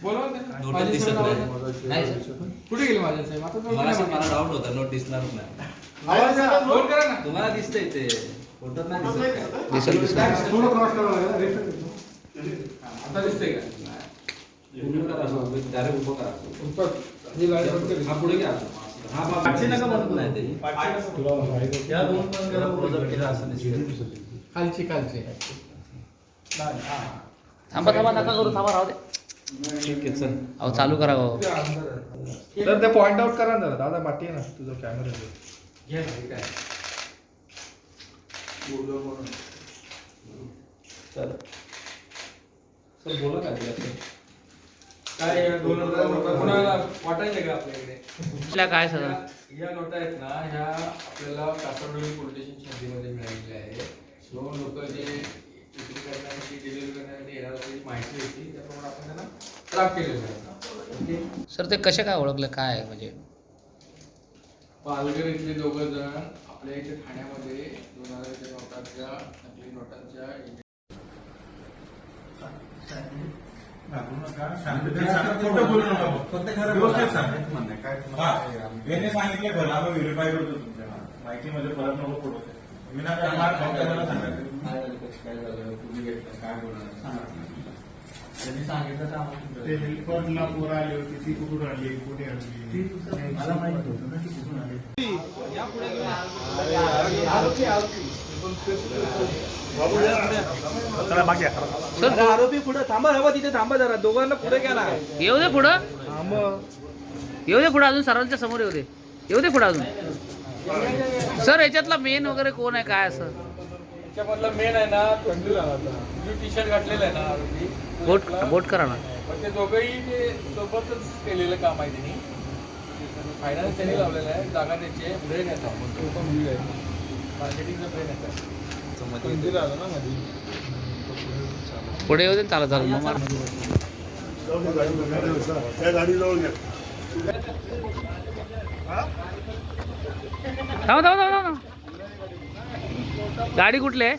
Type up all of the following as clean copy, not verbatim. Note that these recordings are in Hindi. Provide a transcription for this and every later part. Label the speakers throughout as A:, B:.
A: बोलवा त्यांना.
B: नोट
A: माझे
B: दिसत
A: सर
B: नाही.
A: नाव-
B: नाही सर.
A: कुठे गेले माझे साहेब? आता
B: मला असं मला डाऊट होता नोट दिसणारच नाही.
A: आवाज करा, फोन करा ना.
B: तुम्हाला दिसतंय ते फोटोत नाही दिसत काय?
A: थोडं क्रॉस करावं लागेल, रेफर करतो. आता दिसतंय का?
B: उभं करा असं, डायरेक्ट उभं करा असं.
A: उत्तर ही लाईट बंद केली.
B: हा पुढे घ्या असं. हा पाचशे नका बंद नाही ते. या दोन पण जरा क्लोजअप केला असं दिसतं.
A: खालची खालची.
C: थांबा थांबा नका करू, थांबा राहू दे.
B: ठीक आहे चल.
C: अहो चालू करा भाऊ.
A: तर ते पॉइंट आउट करा ना जरा. दादा पाठी आहे ना तुझा कॅमेरा.
B: घ्या हे काय चल सर बोला काय ते?
A: काय या 2000 नोटा कोणाला वाटायचे का आपल्याकडे?
C: आपल्या काय सगळं
A: या नोटा आहेत ना, ह्या आपल्याला कासारडोली पोलीस स्टेशन शांतीमध्ये मिळालेल्या आहे. सो लोक जे विक्री करण्यासाठी डिलिव्हरी करण्यासाठी येणार होते माहिती होती, त्याप्रमाणे आपण त्यांना ट्रॅप केलेलं आहे. ओके.
C: सर ते कसे काय ओळखले काय म्हणजे
A: पालघर इथले दोघं जण आपल्या इथे ठाण्यामध्ये 2000 नोटांच्या नकली नोटांच्या
D: खोटं बोलू नका फक्त खरं व्यवस्थित सांगा. याने सांगितले भलं आम्ही व्हेरीफाय करतो तुमच्या माहितीमध्ये परत नको पडू. मी ना करणार फक्त मला सांगायचं
B: काय झालं तुम्ही घेतलं काय बोलणार सांगा. त्यांनी सांगितलं तर आम्हाला
D: ते हेल्परला पोरं आली होती ती कुठून आली कुठे आली
B: मला माहिती होतं ना ती कुठून आली.
C: सर
E: आरोपी पुढे थांबा हवा तिथे थांबा जरा दोघांना पुढे गेला
C: येऊ दे पुढं, येऊ दे पुढं, अजून सर्वांच्या समोर येऊ दे, येऊ दे पुढं अजून. सर याच्यातला मेन वगैरे कोण आहे काय असं?
A: त्याच्यामधला मेन आहे ना, तंदूर आला होता. ब्लू टी शर्ट घातलेला आहे ना आरोपी.
C: बोट करा ना.
A: पण ते दोघंही ते सोबतच केलेलं काम आहे त्यांनी. फायनान्स त्यांनी लावलेलं आहे. जागा त्याची आहे. ब्रेन याचा मार्केटिंगचा ब्रेन याचा. तंदूर आला ना मध्ये.
C: पुढे येऊ दे चालत चालत मग
D: त्या गाडी जवळ घ्या.
C: थांबा थांबा थांबा थांबा. गाडी कुठली आहे?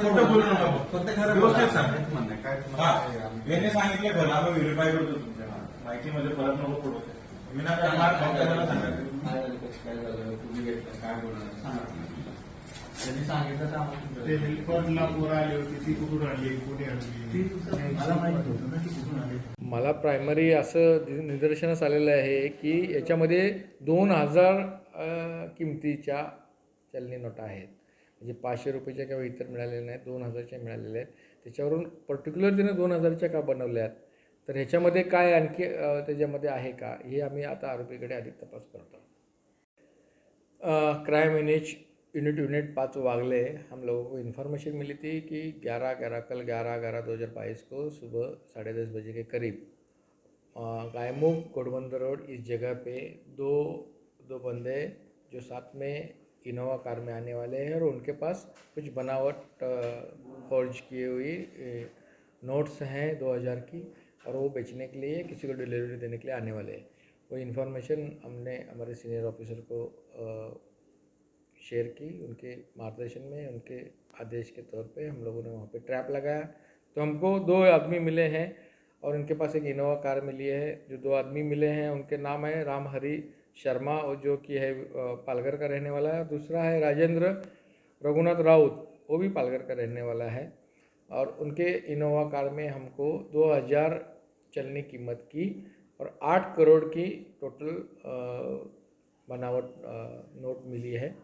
D: खोटं बोलू नका फक्त खरं व्यवस्थित सांगा. याने सांगितले भलं आम्ही व्हेरीफाय करतो तुमच्या माहितीमध्ये परत नको पडू. मी ना करणार फक्त मला सांगायचं
B: काय झालं तुम्ही घेतलं काय बोलणार सांगा. त्यांनी सांगितलं तर आम्हाला
D: ते हेल्परला पोरं आली होती ती कुठून आली कुठे आली
B: मला माहिती होतं ना ती कुठून आली.
A: मला प्रायमरी असं निदर्शनास आलेलं आहे की याच्यामध्ये 2000 किमतीच्या चलनी नोटा आहेत. म्हणजे 500 रुपयाच्या किंवा इतर मिळालेल्या नाहीत, 2000च्या मिळालेल्या आहेत. त्याच्यावरून पर्टिक्युलर तिने 2000च्या का बनवल्या आहेत, तर ह्याच्यामध्ये काय आणखी त्याच्यामध्ये आहे का, हे आम्ही आता आरोपीकडे अधिक तपास करतो. क्राइम यूनिट 5 वागले हम लोगों को इन्फॉर्मेशन मिली थी कि 11/11/2022 को सुबह 10:30 बजे के करीब गायमुख गोडबंदर रोड इस जगह पे दो बंदे जो साथ में इनोवा कार में आने वाले हैं और उनके पास कुछ बनावट फॉर्ज की हुई नोट्स हैं 2000 की, और वो बेचने के लिए किसी को डिलीवरी देने के लिए आने वाले हैं. वो इन्फॉर्मेशन हमने हमारे सीनियर ऑफिसर को शेयर की. उनके मार्गदर्शन में, उनके आदेश के तौर पे हम लोगों ने वहाँ पे ट्रैप लगाया. तो हमको 2 आदमी मिले हैं और उनके पास एक इनोवा कार मिली है. जो 2 आदमी मिले हैं उनके नाम है राम हरी शर्मा, और जो कि है पालघर का रहने वाला है. दूसरा है राजेंद्र रघुनाथ राउत, वो भी पालघर का रहने वाला है. और उनके इनोवा कार में हमको 2000 चलनी कीमत की और 8 करोड़ की टोटल बनावट नोट मिली है,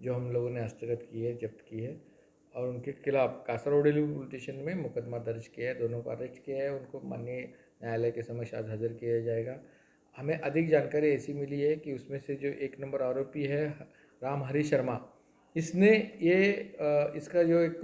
A: जो हम लोगों ने हस्तगत की है, जब्त की है. और उनके खिलाफ कासारडोली पुलिस स्टेशन में मुकदमा दर्ज किया है. दोनों को अरेस्ट किया है. उनको माननीय न्यायालय के समक्ष आज हाजिर किया जाएगा. हमें अधिक जानकारी ऐसी मिली है कि उसमें से जो 1 नंबर आरोपी है राम हरी शर्मा, इसने ये इसका जो एक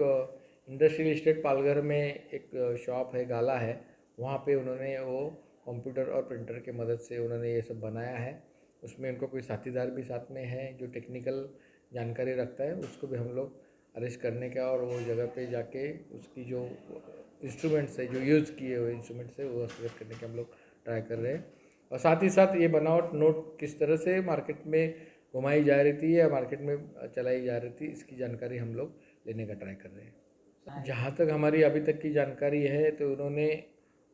A: इंडस्ट्रियल इस्टेट पालघर में एक शॉप है, गाला है, वहाँ पे उन्होंने वो कंप्यूटर और प्रिंटर के मदद से उन्होंने ये सब बनाया है. उसमें उनको कोई साथीदार भी साथ में है जो टेक्निकल जानकारी रखता है, उसको भी हम लोग अरेस्ट करने का और वो जगह पे जाके उसकी जो इंस्ट्रूमेंट्स है, जो यूज़ किए हुए इंस्ट्रूमेंट्स है, वो हस्तगत करने के हम लोग ट्राई कर रहे हैं। और साथ ही साथ ये बनावट नोट किस तरह से मार्केट में घुमाई जा रही थी या मार्केट में चलाई जा रही थी, इसकी जानकारी हम लोग लेने का ट्राई कर रहे हैं। जहाँ तक हमारी अभी तक की जानकारी है तो उन्होंने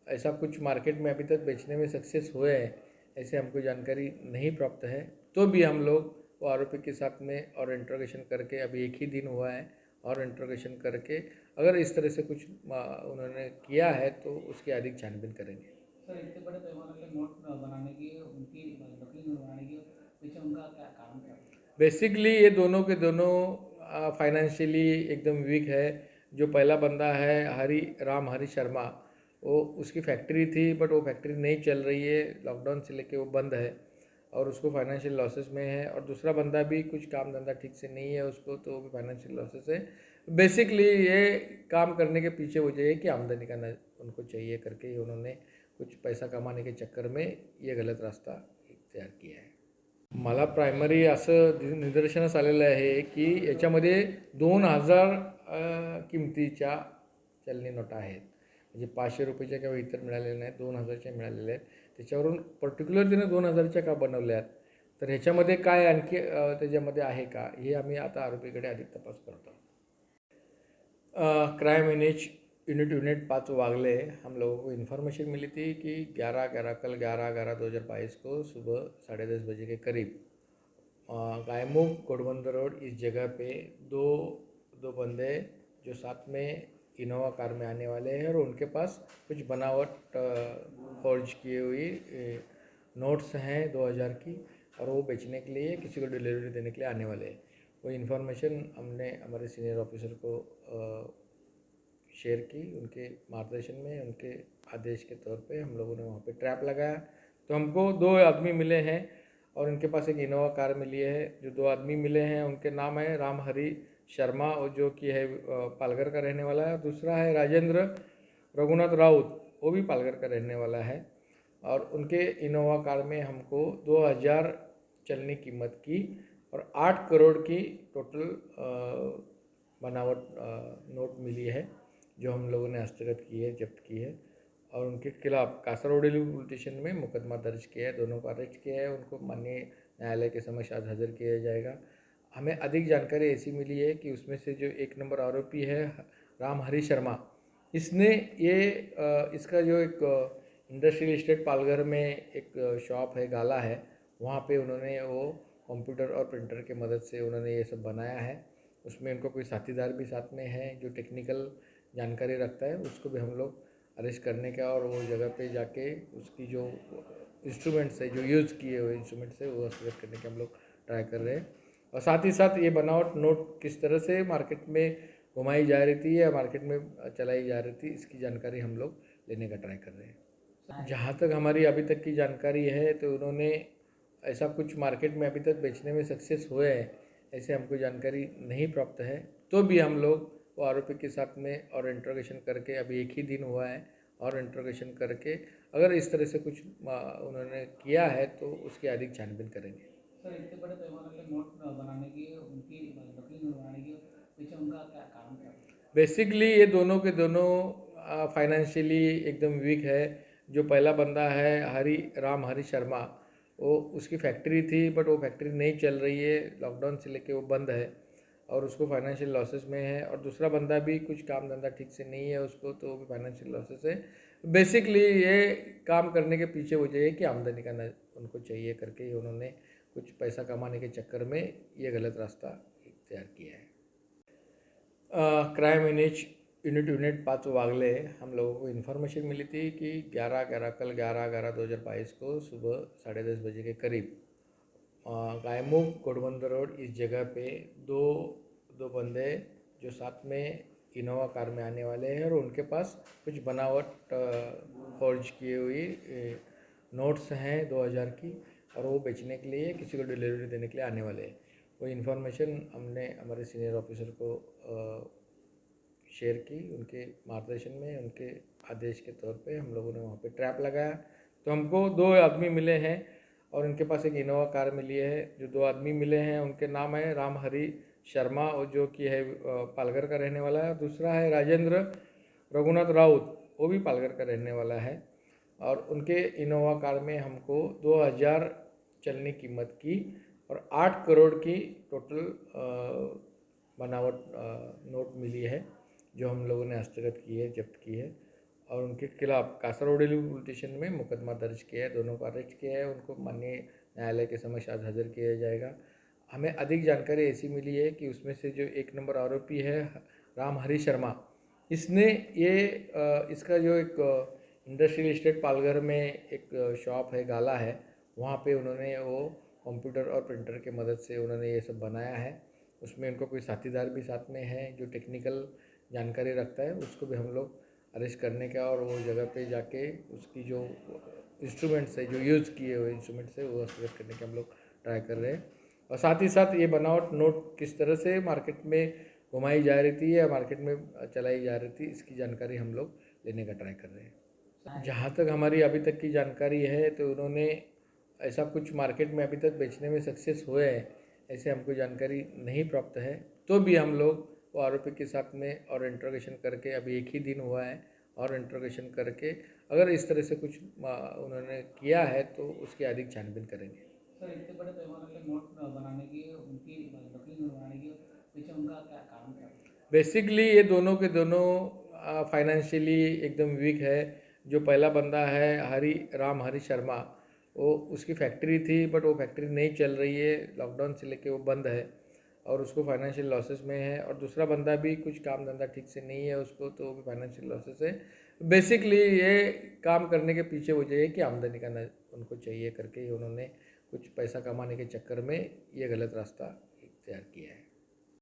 A: ऐसा कुछ मार्केट में अभी तक बेचने में सक्सेस हुए हैं, ऐसे हमको जानकारी नहीं प्राप्त है। तो भी हम लोग वो आरोपी के साथ में और इंट्रोगेशन करके, अभी एक ही दिन हुआ है, और इंट्रोगेशन करके अगर इस तरह से कुछ उन्होंने किया है तो उसकी अधिक छानबीन करेंगे।
F: सर इतने बड़े पैमाने पे नोट बनाने की, उनकी नकली नोट बनाने की पीछे उनका क्या कारण था?
A: बेसिकली ये दोनों के दोनों फाइनेंशियली एकदम वीक है। जो पहला बंदा है हरी शर्मा, वो उसकी फैक्ट्री थी, बट वो फैक्ट्री नहीं चल रही है, लॉकडाउन से लेके वो बंद है और उसको फाइनेंशियल लॉसेस में है। और दूसरा बंदा भी कुछ काम धंधा ठीक से नहीं है उसको, तो वो भी फाइनेंशियल लॉसेस है। बेसिकली ये काम करने के पीछे वजह है कि आमदनी का उनको चाहिए करके उन्होंने कुछ पैसा कमाने के चक्कर में ये गलत रास्ता इख्तियार किया आहे। मला प्रायमरी असं निदर्शनास आलेलं आहे की याच्यामध्ये 2000 किमतीच्या चलनी नोटा आहेत, म्हणजे 500 रुपयाच्या किंवा इतर मिळालेल्या नाहीत, 2000च्या मिळालेल्या आहेत। त्याच्यावरून पर्टिक्युलर त्याने 2000च्या का बनवल्या आहेत, तर ह्याच्यामध्ये काय आणखी त्याच्यामध्ये आहे का, हे आम्ही आता आरोपीकडे अधिक तपास करतो। क्राइम यूनिट 5 वागले, हम लोगों को इन्फॉर्मेशन मिली थी कि कल 11/11/2022 को सुबह 10:30 बजे के करीब गायमुख गोडबंद रोड इस जगह पे दो बंदे जो साथ में इनोवा कार में आने वाले हैं और उनके पास कुछ बनावट फॉर्ज किए हुई नोट्स हैं 2000 की, और वो बेचने के लिए किसी को डिलीवरी देने के लिए आने वाले हैं। वो इन्फॉर्मेशन हमने हमारे सीनियर ऑफिसर को शेयर की। उनके मार्गदर्शन में, उनके आदेश के तौर पे हम लोगों ने वहाँ पे ट्रैप लगाया। तो हमको 2 आदमी मिले हैं और उनके पास एक इनोवा कार मिली है। जो 2 आदमी मिले हैं उनके नाम है राम हरी शर्मा, और जो कि है पालघर का रहने वाला है। दूसरा है राजेंद्र रघुनाथ राउत, वो भी पालघर का रहने वाला है। और उनके इनोवा कार में हमको 2000 चलनी कीमत की और 8 करोड़ की टोटल बनावट नोट मिली है, जो हम लोगों ने हस्तगत की है, जब्त की है। और उनके खिलाफ कासरगोडेली पुलिस स्टेशन में मुकदमा दर्ज किया है। दोनों को अरेस्ट किया है, उनको माननीय न्यायालय के समक्ष आज हाजिर किया जाएगा। हमें अधिक जानकारी ऐसी मिली है कि उसमें से जो 1 नंबर आरोपी है राम हरी शर्मा, इसने इसका जो एक इंडस्ट्रियल इस्टेट पालघर में एक शॉप है, गाला है, वहाँ पे उन्होंने वो कंप्यूटर और प्रिंटर के मदद से उन्होंने ये सब बनाया है। उसमें उनको कोई साथीदार भी साथ में है जो टेक्निकल जानकारी रखता है, उसको भी हम लोग अरेस्ट करने का और वो जगह पे जाके उसकी जो इंस्ट्रूमेंट्स है, जो यूज़ किए हुए इंस्ट्रूमेंट्स है, वो हस्तगत करने के हम लोग ट्राई कर रहे हैं। और साथ ही साथ ये बनावट नोट किस तरह से मार्केट में घुमाई जा रही थी या मार्केट में चलाई जा रही थी, इसकी जानकारी हम लोग लेने का ट्राई कर रहे हैं। जहाँ तक हमारी अभी तक की जानकारी है तो उन्होंने ऐसा कुछ मार्केट में अभी तक बेचने में सक्सेस हुए हैं, ऐसे हमको जानकारी नहीं प्राप्त है। तो भी हम लोग वो आरोपी के साथ में और इंट्रोगेशन करके, अभी एक ही दिन हुआ है, और इंट्रोगेशन करके अगर इस तरह से कुछ उन्होंने किया है तो उसकी अधिक छानबीन करेंगे।
F: सर इतने बड़े पैमाने पे नोट बनाने की, उनकी नकली नोट बनाने की पीछे उनका क्या कारण था?
A: बेसिकली ये दोनों के दोनों फाइनेंशियली एकदम वीक है। जो पहला बंदा है हरी शर्मा, वो उसकी फैक्ट्री थी, बट वो फैक्ट्री नहीं चल रही है, लॉकडाउन से लेके वो बंद है और उसको फाइनेंशियल लॉसेस में है। और दूसरा बंदा भी कुछ काम धंधा ठीक से नहीं है उसको, तो वो भी फाइनेंशियल लॉसेस है। बेसिकली ये काम करने के पीछे वजह है कि आमदनी का उनको चाहिए करके उन्होंने कुछ पैसा कमाने के चक्कर में ये गलत रास्ता इख्तियार किया है। क्राइम यूनिट 5 वागले, हम लोगों को इन्फॉर्मेशन मिली थी कि कल 11/11/2022 को सुबह 10:30 बजे के करीब गायमुख गोडबंद रोड इस जगह पे दो बंदे जो साथ में इनोवा कार में आने वाले हैं और उनके पास कुछ बनावट फॉर्ज किए हुई नोट्स हैं 2000 की, और वो बेचने के लिए किसी को डिलीवरी देने के लिए आने वाले हैं। वो इन्फॉर्मेशन हमने हमारे सीनियर ऑफिसर को शेयर की। उनके मार्गदर्शन में, उनके आदेश के तौर पे हम लोगों ने वहाँ पे ट्रैप लगाया। तो हमको 2 आदमी मिले हैं और उनके पास एक इनोवा कार मिली है। जो 2 आदमी मिले हैं उनके नाम है राम हरी शर्मा और जो कि है पालघर का रहने वाला है। दूसरा है राजेंद्र रघुनाथ राउत, वो भी पालघर का रहने वाला है। और उनके इनोवा कार में हमको 2000 चलनी कीमत की और 8 करोड़ की टोटल बनावट नोट मिली है, जो हम लोगों ने हस्तगत की है, जब्त की है। और उनके खिलाफ कासरगोड पुलिस स्टेशन में मुकदमा दर्ज किया है, दोनों को अरेस्ट किया है, उनको माननीय न्यायालय के समक्ष आज हाजिर किया जाएगा। हमें अधिक जानकारी ऐसी मिली है कि उसमें से जो 1 नंबर आरोपी है राम हरि शर्मा, इसने इसका जो एक इंडस्ट्रियल इस्टेट पालघर में एक शॉप है, गाला है, वहाँ पे उन्होंने वो कंप्यूटर और प्रिंटर के मदद से उन्होंने ये सब बनाया है। उसमें उनको कोई साथीदार भी साथ में है जो टेक्निकल जानकारी रखता है, उसको भी हम लोग अरेस्ट करने का और वो जगह पे जाके उसकी जो इंस्ट्रूमेंट्स है, जो यूज़ किए हुए इंस्ट्रूमेंट्स है, वो हस्तगत करने के हम लोग ट्राई कर रहे हैं। और साथ ही साथ ये बनावट नोट किस तरह से मार्केट में घुमाई जा रही थी या मार्केट में चलाई जा रही थी, इसकी जानकारी हम लोग लेने का ट्राई कर रहे हैं। जहाँ तक हमारी अभी तक की जानकारी है तो उन्होंने ऐसा कुछ मार्केट में अभी तक बेचने में सक्सेस हुए हैं, ऐसे हमको जानकारी नहीं प्राप्त है। तो भी हम लोग वो आरोपी के साथ में और इंट्रोगेशन करके, अभी 1 ही दिन हुआ है, और इंट्रोगेशन करके अगर इस तरह से कुछ उन्होंने किया है तो उसकी अधिक छानबीन करेंगे।
F: सर इतने बड़े पैमाने पे नोट बनाने की, उनकी नकली नोट बनाने के पीछे उनका क्या कारण था?
A: बेसिकली ये दोनों के दोनों फाइनेंशियली एकदम वीक है। जो पहला बंदा है राम हरि शर्मा, वो उसकी फैक्ट्री थी, बट वो फैक्ट्री नहीं चल रही है, लॉकडाउन से लेके वो बंद है और उसको फाइनेंशियल लॉसेस में है। और दूसरा बंदा भी कुछ काम धंधा ठीक से नहीं है उसको, तो वो भी फाइनेंशियल लॉसेस है। बेसिकली ये काम करने के पीछे वजह है कि आमदनी का उनको चाहिए करके ही उन्होंने कुछ पैसा कमाने के चक्कर में ये गलत रास्ता इख्तियार किया है।